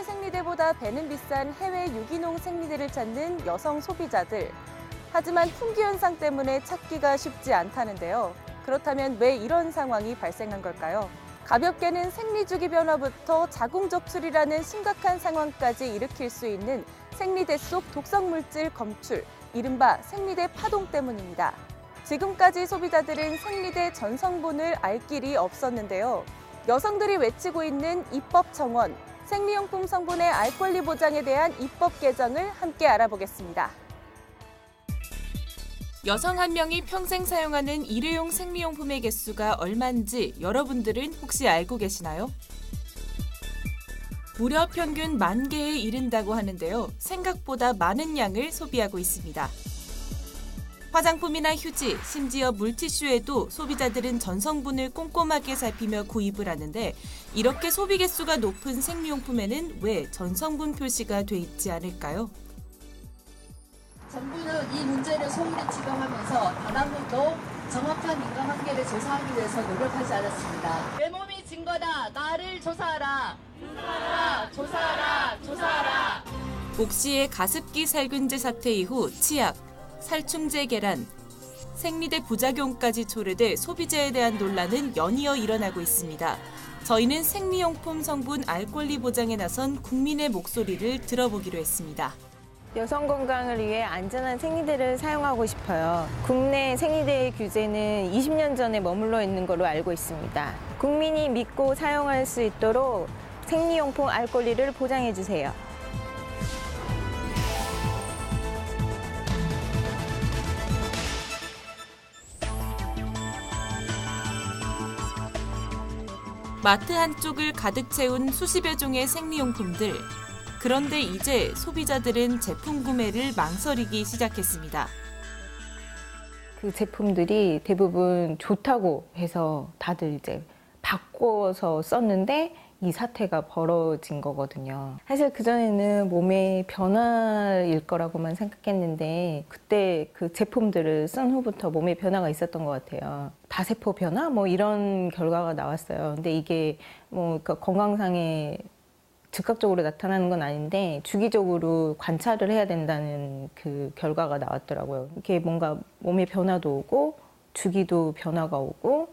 국내 생리대보다 배는 비싼 해외 유기농 생리대를 찾는 여성 소비자들. 하지만 품귀 현상 때문에 찾기가 쉽지 않다는데요. 그렇다면 왜 이런 상황이 발생한 걸까요? 가볍게는 생리주기 변화부터 자궁 접출이라는 심각한 상황까지 일으킬 수 있는 생리대 속 독성 물질 검출, 이른바 생리대 파동 때문입니다. 지금까지 소비자들은 생리대 전 성분을 알 길이 없었는데요. 여성들이 외치고 있는 입법 정원, 생리용품 성분의 알 권리 보장에 대한 입법 개정을 함께 알아보겠습니다. 여성 한 명이 평생 사용하는 일회용 생리용품의 개수가 얼마인지 여러분들은 혹시 알고 계시나요? 무려 평균 10,000개에 이른다고 하는데요. 생각보다 많은 양을 소비하고 있습니다. 화장품이나 휴지, 심지어 물티슈에도 소비자들은 전성분을 꼼꼼하게 살피며 구입을 하는데 이렇게 소비 개수가 높은 생리용품에는 왜 전성분 표시가 돼 있지 않을까요? 정부는 이 문제를 소홀히 치경하면서 단 한 번도 정확한 인가 한계를 조사하기 위해서 노력하지 않았습니다. 내 몸이 증거다. 나를 조사하라. 조사하라. 조사하라. 조사하라. 옥시의 가습기 살균제 사태 이후 치약, 살충제 계란, 생리대 부작용까지 초래돼 소비자에 대한 논란은 연이어 일어나고 있습니다. 저희는 생리용품 성분 알 권리 보장에 나선 국민의 목소리를 들어보기로 했습니다. 여성 건강을 위해 안전한 생리대를 사용하고 싶어요. 국내 생리대의 규제는 20년 전에 머물러 있는 걸로 알고 있습니다. 국민이 믿고 사용할 수 있도록 생리용품 알 권리를 보장해 주세요. 마트 한쪽을 가득 채운 수십여 종의 생리용품들. 그런데 이제 소비자들은 제품 구매를 망설이기 시작했습니다. 그 제품들이 대부분 좋다고 해서 다들 이제 바꿔서 썼는데 이 사태가 벌어진 거거든요. 사실 그전에는 몸의 변화일 거라고만 생각했는데 그때 그 제품들을 쓴 후부터 몸에 변화가 있었던 것 같아요. 다세포 변화? 뭐 이런 결과가 나왔어요. 근데 이게 뭐 그러니까 건강상의 즉각적으로 나타나는 건 아닌데 주기적으로 관찰을 해야 된다는 그 결과가 나왔더라고요. 이게 뭔가 몸에 변화도 오고 주기도 변화가 오고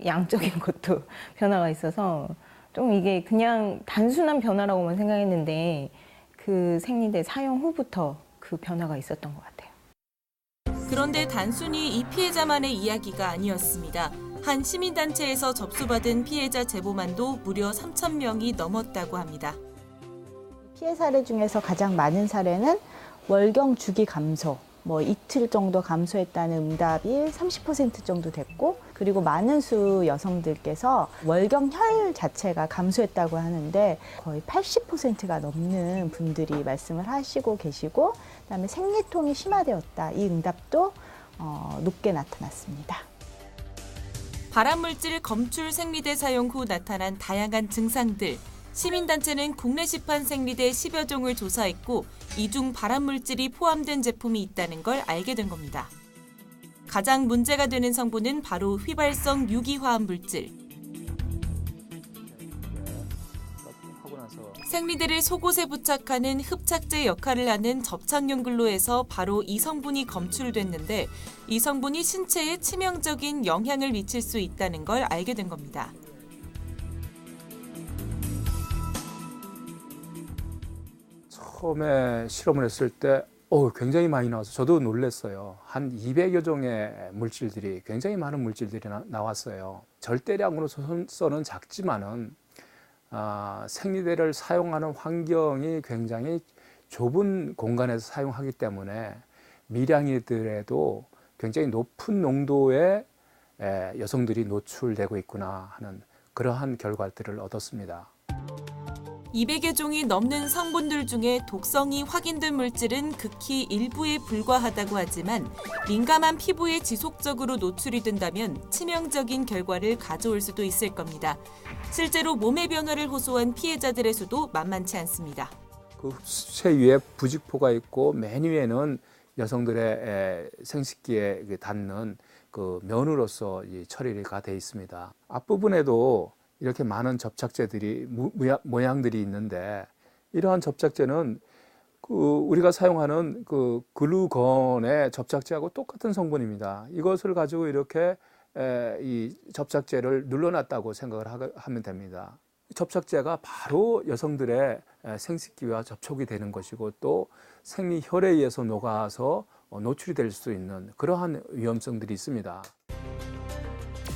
양적인 것도 변화가 있어서 좀 이게 그냥 단순한 변화라고만 생각했는데 그 생리대 사용 후부터 그 변화가 있었던 것 같아요. 그런데 단순히 이 피해자만의 이야기가 아니었습니다. 한 시민단체에서 접수받은 피해자 제보만도 무려 3,000명이 넘었다고 합니다. 피해 사례 중에서 가장 많은 사례는 월경 주기 감소, 이틀 정도 감소했다는 응답이 30% 정도 됐고, 그리고 많은 수 여성들께서 월경혈 자체가 감소했다고 하는데 거의 80%가 넘는 분들이 말씀을 하시고 계시고, 그다음에 생리통이 심화되었다. 이 응답도 높게 나타났습니다. 발암물질 검출 생리대 사용 후 나타난 다양한 증상들. 시민단체는 국내 시판 생리대 10여 종을 조사했고 이 중 발암물질이 포함된 제품이 있다는 걸 알게 된 겁니다. 가장 문제가 되는 성분은 바로 휘발성 유기화합물질. 생리대를 속옷에 부착하는 흡착제 역할을 하는 접착용 글루에서 바로 이 성분이 검출됐는데 이 성분이 신체에 치명적인 영향을 미칠 수 있다는 걸 알게 된 겁니다. 처음에 실험을 했을 때 굉장히 많이 나와서 저도 놀랐어요. 한 200여 종의 물질들이, 굉장히 많은 물질들이 나왔어요. 절대량으로서는 작지만은 생리대를 사용하는 환경이 굉장히 좁은 공간에서 사용하기 때문에 미량이더라도 굉장히 높은 농도의 여성들이 노출되고 있구나 하는 그러한 결과들을 얻었습니다. 200여 종이 넘는 성분들 중에 독성이 확인된 물질은 극히 일부에 불과하다고 하지만 민감한 피부에 지속적으로 노출이 된다면 치명적인 결과를 가져올 수도 있을 겁니다. 실제로 몸의 변화를 호소한 피해자들의 수도 만만치 않습니다. 그 흡수체 위에 부직포가 있고 맨 위에는 여성들의 생식기에 닿는 그 면으로서 처리가 돼 있습니다. 앞부분에도 이렇게 많은 접착제들이 모양들이 있는데 이러한 접착제는 우리가 사용하는 글루건의 접착제하고 똑같은 성분입니다. 이것을 가지고 이렇게 이 접착제를 눌러놨다고 생각을 하면 됩니다. 접착제가 바로 여성들의 생식기와 접촉이 되는 것이고 또 생리혈에 의해서 녹아서 노출이 될 수 있는 그러한 위험성들이 있습니다.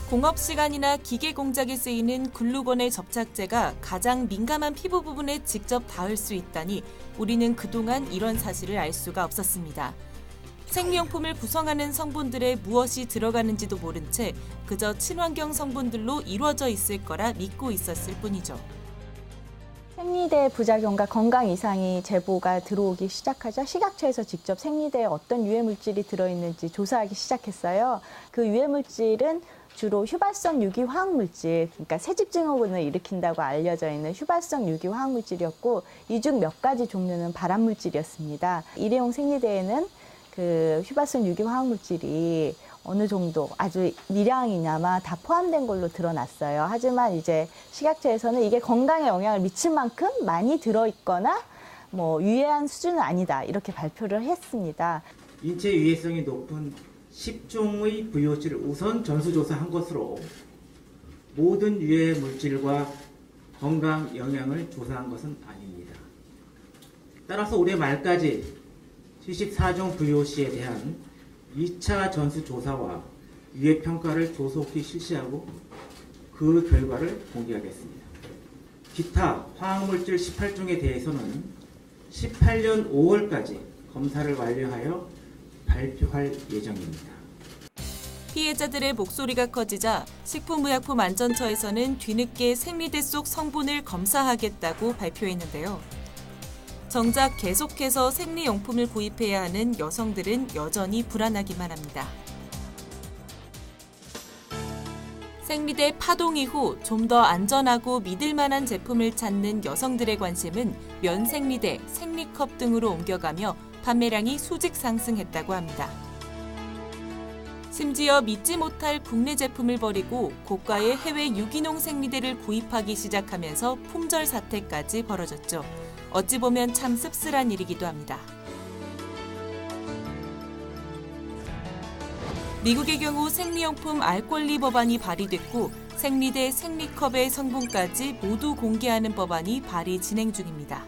공업 시간이나 기계 공작에 쓰이는 글루건의 접착제가 가장 민감한 피부 부분에 직접 닿을 수 있다니 우리는 그동안 이런 사실을 알 수가 없었습니다. 생리용품을 구성하는 성분들에 무엇이 들어가는지도 모른 채 그저 친환경 성분들로 이루어져 있을 거라 믿고 있었을 뿐이죠. 생리대 부작용과 건강 이상이 제보가 들어오기 시작하자 식약처에서 직접 생리대에 어떤 유해물질이 들어있는지 조사하기 시작했어요. 그 유해물질은 주로 휴발성 유기화학물질, 그러니까 새집증후군을 일으킨다고 알려져 있는 휴발성 유기화학물질이었고 이 중 몇 가지 종류는 발암물질이었습니다. 일회용 생리대에는 그 휴발성 유기화학물질이 어느 정도 아주 미량이냐마 다 포함된 걸로 드러났어요. 하지만 이제 식약처에서는 이게 건강에 영향을 미칠 만큼 많이 들어있거나 뭐 유해한 수준은 아니다 이렇게 발표를 했습니다. 인체 유해성이 높은 10종의 VOC를 우선 전수조사한 것으로 모든 유해 물질과 건강 영향을 조사한 것은 아닙니다. 따라서 올해 말까지 74종 VOC에 대한 2차 전수조사와 유해평가를 조속히 실시하고 그 결과를 공개하겠습니다. 기타 화학물질 18종에 대해서는 18년 5월까지 검사를 완료하여 발표할 예정입니다. 피해자들의 목소리가 커지자 식품의약품안전처에서는 뒤늦게 생리대 속 성분을 검사하겠다고 발표했는데요. 정작 계속해서 생리용품을 구입해야 하는 여성들은 여전히 불안하기만 합니다. 생리대 파동 이후 좀 더 안전하고 믿을 만한 제품을 찾는 여성들의 관심은 면생리대, 생리컵 등으로 옮겨가며 판매량이 수직 상승했다고 합니다. 심지어 믿지 못할 국내 제품을 버리고 고가의 해외 유기농 생리대를 구입하기 시작하면서 품절 사태까지 벌어졌죠. 어찌 보면 참 씁쓸한 일이기도 합니다. 미국의 경우 생리용품 알 권리 법안이 발의됐고 생리대, 생리컵의 성분까지 모두 공개하는 법안이 발의 진행 중입니다.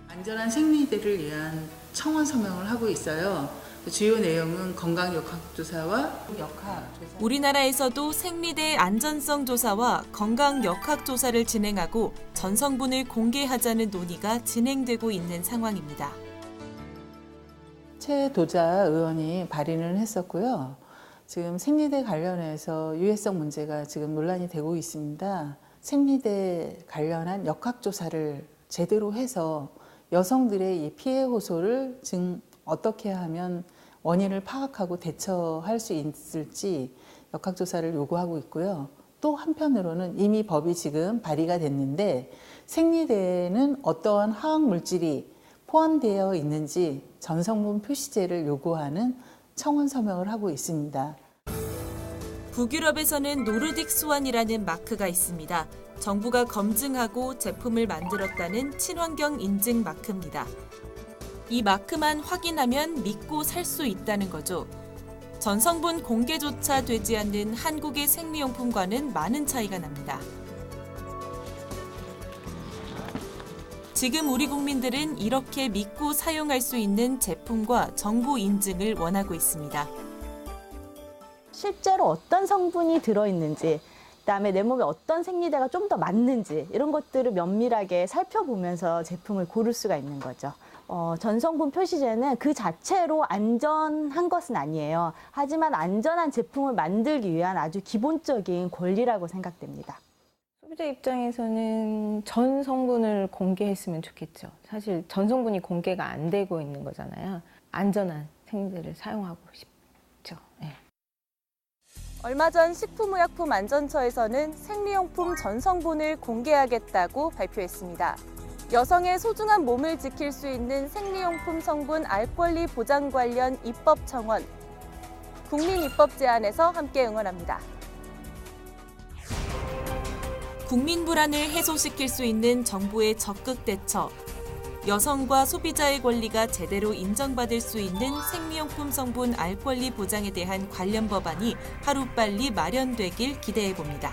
안전한 생리대를 위한 청원 서명을 하고 있어요. 주요 내용은 건강 역학조사와 역학조사. 우리나라에서도 생리대 안전성 조사와 건강 역학조사를 진행하고 전 성분을 공개하자는 논의가 진행되고 있는 상황입니다. 최도자 의원이 발의를 했었고요. 지금 생리대 관련해서 유해성 문제가 지금 논란이 되고 있습니다. 생리대 관련한 역학조사를 제대로 해서 여성들의 이 피해 호소를 어떻게 하면 원인을 파악하고 대처할 수 있을지 역학조사를 요구하고 있고요. 또 한편으로는 이미 법이 지금 발의가 됐는데 생리대에는 어떠한 화학물질이 포함되어 있는지 전성분 표시제를 요구하는 청원 서명을 하고 있습니다. 북유럽에서는 노르딕 스완이라는 마크가 있습니다. 정부가 검증하고 제품을 만들었다는 친환경 인증 마크입니다. 이 마크만 확인하면 믿고 살 수 있다는 거죠. 전성분 공개조차 되지 않는 한국의 생리용품과는 많은 차이가 납니다. 지금 우리 국민들은 이렇게 믿고 사용할 수 있는 제품과 정보 인증을 원하고 있습니다. 실제로 어떤 성분이 들어있는지, 그다음에 내 몸에 어떤 생리대가 좀 더 맞는지 이런 것들을 면밀하게 살펴보면서 제품을 고를 수가 있는 거죠. 전성분 표시제는 그 자체로 안전한 것은 아니에요. 하지만 안전한 제품을 만들기 위한 아주 기본적인 권리라고 생각됩니다. 소비자 입장에서는 전 성분을 공개했으면 좋겠죠. 사실 전 성분이 공개가 안 되고 있는 거잖아요. 안전한 생리대를 사용하고 싶죠. 네. 얼마 전 식품의약품안전처에서는 생리용품 전 성분을 공개하겠다고 발표했습니다. 여성의 소중한 몸을 지킬 수 있는 생리용품 성분 알 권리 보장 관련 입법 청원, 국민입법 제안에서 함께 응원합니다. 국민 불안을 해소시킬 수 있는 정부의 적극 대처, 여성과 소비자의 권리가 제대로 인정받을 수 있는 생리용품 성분 알 권리 보장에 대한 관련 법안이 하루빨리 마련되길 기대해 봅니다.